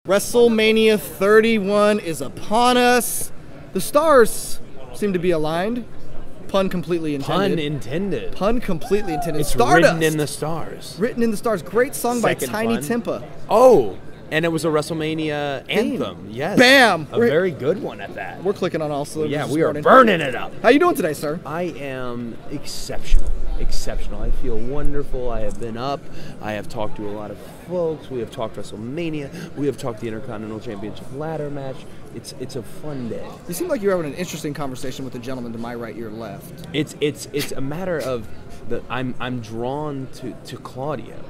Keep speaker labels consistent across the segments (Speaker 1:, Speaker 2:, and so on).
Speaker 1: WrestleMania 31 is upon us. The stars seem to be aligned. Pun completely intended.
Speaker 2: Pun intended.
Speaker 1: Pun completely intended.
Speaker 2: It's
Speaker 1: Stardust.
Speaker 2: written in the stars.
Speaker 1: Written in the stars. Great song by
Speaker 2: Second
Speaker 1: Tiny
Speaker 2: pun.
Speaker 1: Timpa.
Speaker 2: Oh, and it was a WrestleMania anthem. Yes.
Speaker 1: Bam!
Speaker 2: A very good one at that.
Speaker 1: We're clicking on all cylinders.
Speaker 2: Yeah,
Speaker 1: this
Speaker 2: we are
Speaker 1: morning.
Speaker 2: burning it up.
Speaker 1: How you doing today, sir?
Speaker 2: I am exceptional. Exceptional. I feel wonderful. I have been up. I have talked to a lot of folks. We have talked WrestleMania. We have talked the Intercontinental Championship ladder match. It's a fun day.
Speaker 1: You seem like you're having an interesting conversation with the gentleman to my right, your left.
Speaker 2: It's a matter of I'm drawn to Claudio.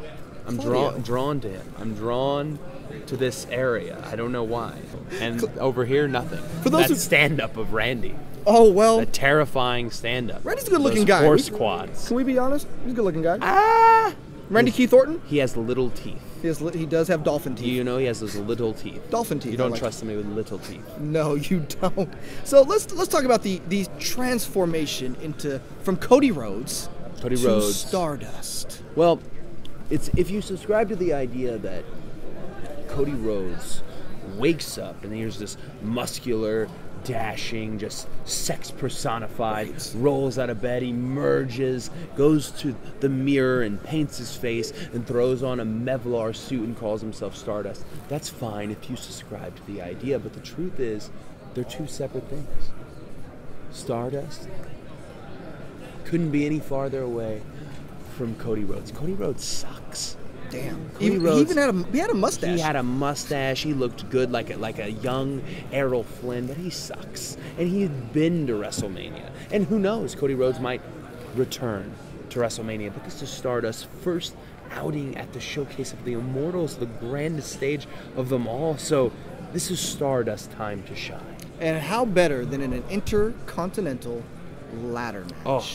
Speaker 2: I'm drawn to him. I'm drawn to this area. I don't know why. And over here, nothing.
Speaker 1: For those
Speaker 2: that stand-up of Randy.
Speaker 1: Oh, well.
Speaker 2: The terrifying stand-up.
Speaker 1: Randy's a good-looking
Speaker 2: Those
Speaker 1: guy.
Speaker 2: Horse quads.
Speaker 1: Can we be honest? He's a good-looking guy. Randy Keith Orton?
Speaker 2: He has little teeth.
Speaker 1: He does have dolphin teeth.
Speaker 2: You know he has those little teeth.
Speaker 1: Dolphin teeth.
Speaker 2: You don't trust somebody with little teeth.
Speaker 1: No, you don't. So let's talk about the transformation from Cody Rhodes to Stardust.
Speaker 2: Well, it's if you subscribe to the idea that Cody Rhodes wakes up and here's this muscular, dashing, just sex personified, rolls out of bed, emerges, goes to the mirror and paints his face and throws on a Mevlar suit and calls himself Stardust. That's fine if you subscribe to the idea, but the truth is they're two separate things. Stardust couldn't be any farther away from Cody Rhodes. Cody Rhodes sucks.
Speaker 1: Damn.
Speaker 2: He even
Speaker 1: had a mustache.
Speaker 2: He had a mustache. He looked good, like a young Errol Flynn, but he sucks. And he had been to WrestleMania. And who knows, Cody Rhodes might return to WrestleMania, but this is Stardust's first outing at the Showcase of the Immortals, the grandest stage of them all. So this is Stardust time to shine. And
Speaker 1: how better than in an intercontinental ladder match?
Speaker 2: Oh.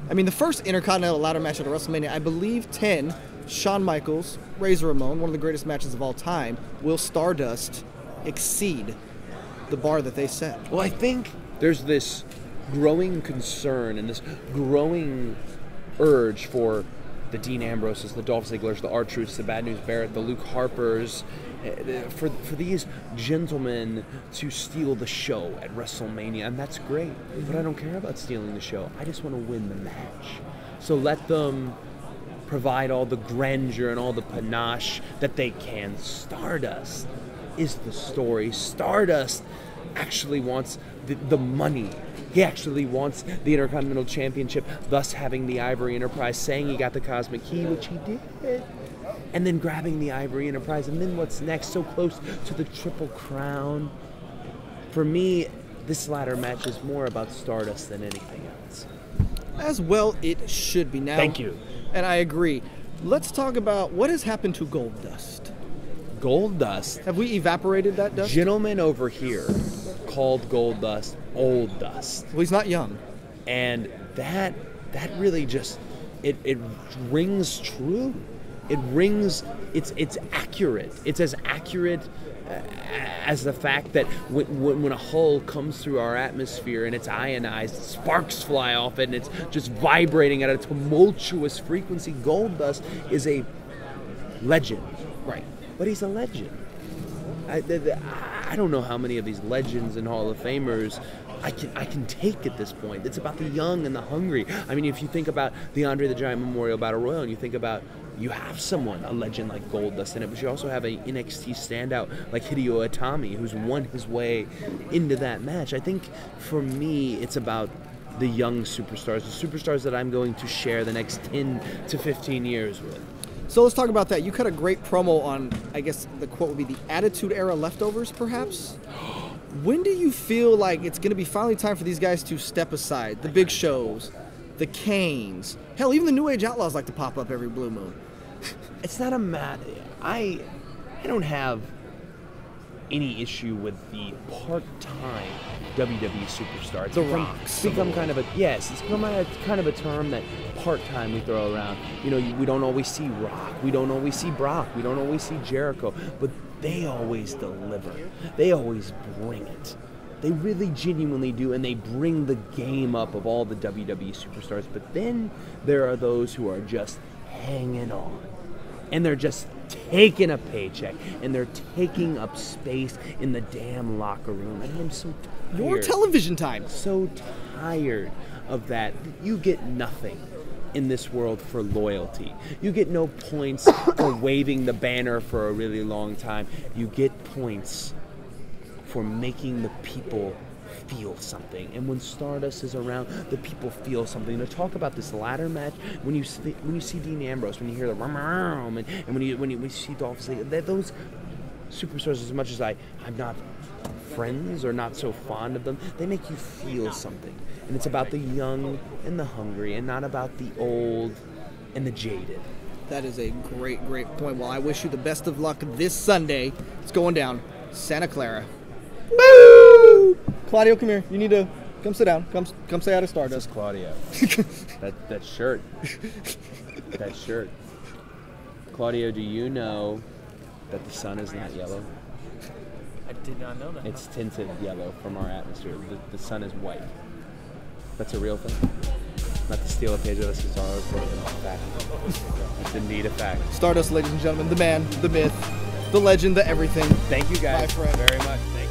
Speaker 1: I mean, the first intercontinental ladder match at WrestleMania, I believe 10, Shawn Michaels, Razor Ramon, one of the greatest matches of all time. Will Stardust exceed the bar that they set?
Speaker 2: Well, I think there's this growing concern and this growing urge for the Dean Ambroses, the Dolph Zigglers, the R-Truths, the Bad News Barrett, the Luke Harpers, for these gentlemen to steal the show at WrestleMania, and that's great. But I don't care about stealing the show. I just want to win the match. So let them provide all the grandeur and all the panache that they can. Stardust is the story. Stardust actually wants the money. He actually wants the Intercontinental Championship, thus having the Ivory Enterprise, saying he got the Cosmic Key, which he did, and then grabbing the Ivory Enterprise, and then what's next? So close to the Triple Crown. For me, this ladder match is more about Stardust than anything else.
Speaker 1: As well it should be. Now,
Speaker 2: thank you.
Speaker 1: And I agree. Let's talk about what has happened to Goldust.
Speaker 2: Goldust?
Speaker 1: Have we evaporated that dust?
Speaker 2: Gentlemen over here called Goldust Old Dust.
Speaker 1: Well, he's not young.
Speaker 2: And that really just, it rings true. It rings, it's accurate. It's as accurate as the fact that when a hull comes through our atmosphere and it's ionized, sparks fly off it and it's just vibrating at a tumultuous frequency. Goldust is a legend.
Speaker 1: Right.
Speaker 2: But he's a legend. I don't know how many of these legends and Hall of Famers I can take at this point. It's about the young and the hungry. I mean, if you think about the Andre the Giant Memorial Battle Royal and you think about you have someone, a legend like Goldust in it, but you also have a NXT standout like Hideo Itami who's won his way into that match. I think for me, it's about the young superstars, the superstars that I'm going to share the next 10 to 15 years with.
Speaker 1: So let's talk about that. You cut a great promo on, I guess the quote would be the Attitude Era leftovers, perhaps? When do you feel like it's going to be finally time for these guys to step aside? The Big Shows, the Canes, hell, even the New Age Outlaws like to pop up every blue moon.
Speaker 2: It's not a matter. I don't have any issue with the part-time WWE superstar. It's become kind of a it's become kind of a term that part-time we throw around. You know, we don't always see Rock, we don't always see Brock, we don't always see Jericho, but they always deliver. They always bring it. They really genuinely do, and they bring the game up of all the WWE superstars. But then there are those who are just hanging on. and they're just taking a paycheck, and they're taking up space in the damn locker room. And I'm so tired.
Speaker 1: Your television time.
Speaker 2: So tired of that. You get nothing in this world for loyalty. You get no points for waving the banner for a really long time. You get points for making the people feel something. And when Stardust is around, the people feel something. To talk about this ladder match, when you see Dean Ambrose, when you hear the rum, and when you see Dolph Ziggler, those superstars, as much as I'm not friends or not so fond of them, they make you feel something. And it's about the young and the hungry, and not about the old and the jaded.
Speaker 1: That is a great point. Well, I wish you the best of luck this Sunday. It's going down Santa Clara. Woo! Claudio, come here. You need to come sit down. Come say hi to Stardust.
Speaker 2: This is Claudio. that shirt. That shirt. Claudio, do you know that the sun is not yellow?
Speaker 3: I did not know that.
Speaker 2: It's tinted yellow from our atmosphere. The sun is white. That's a real thing. Not to steal a page of this, it's all a fact. It's indeed a fact.
Speaker 1: Stardust, ladies and gentlemen, the man, the myth, the legend, the everything.
Speaker 2: Thank you guys
Speaker 1: My friend.
Speaker 2: very much. Thank you.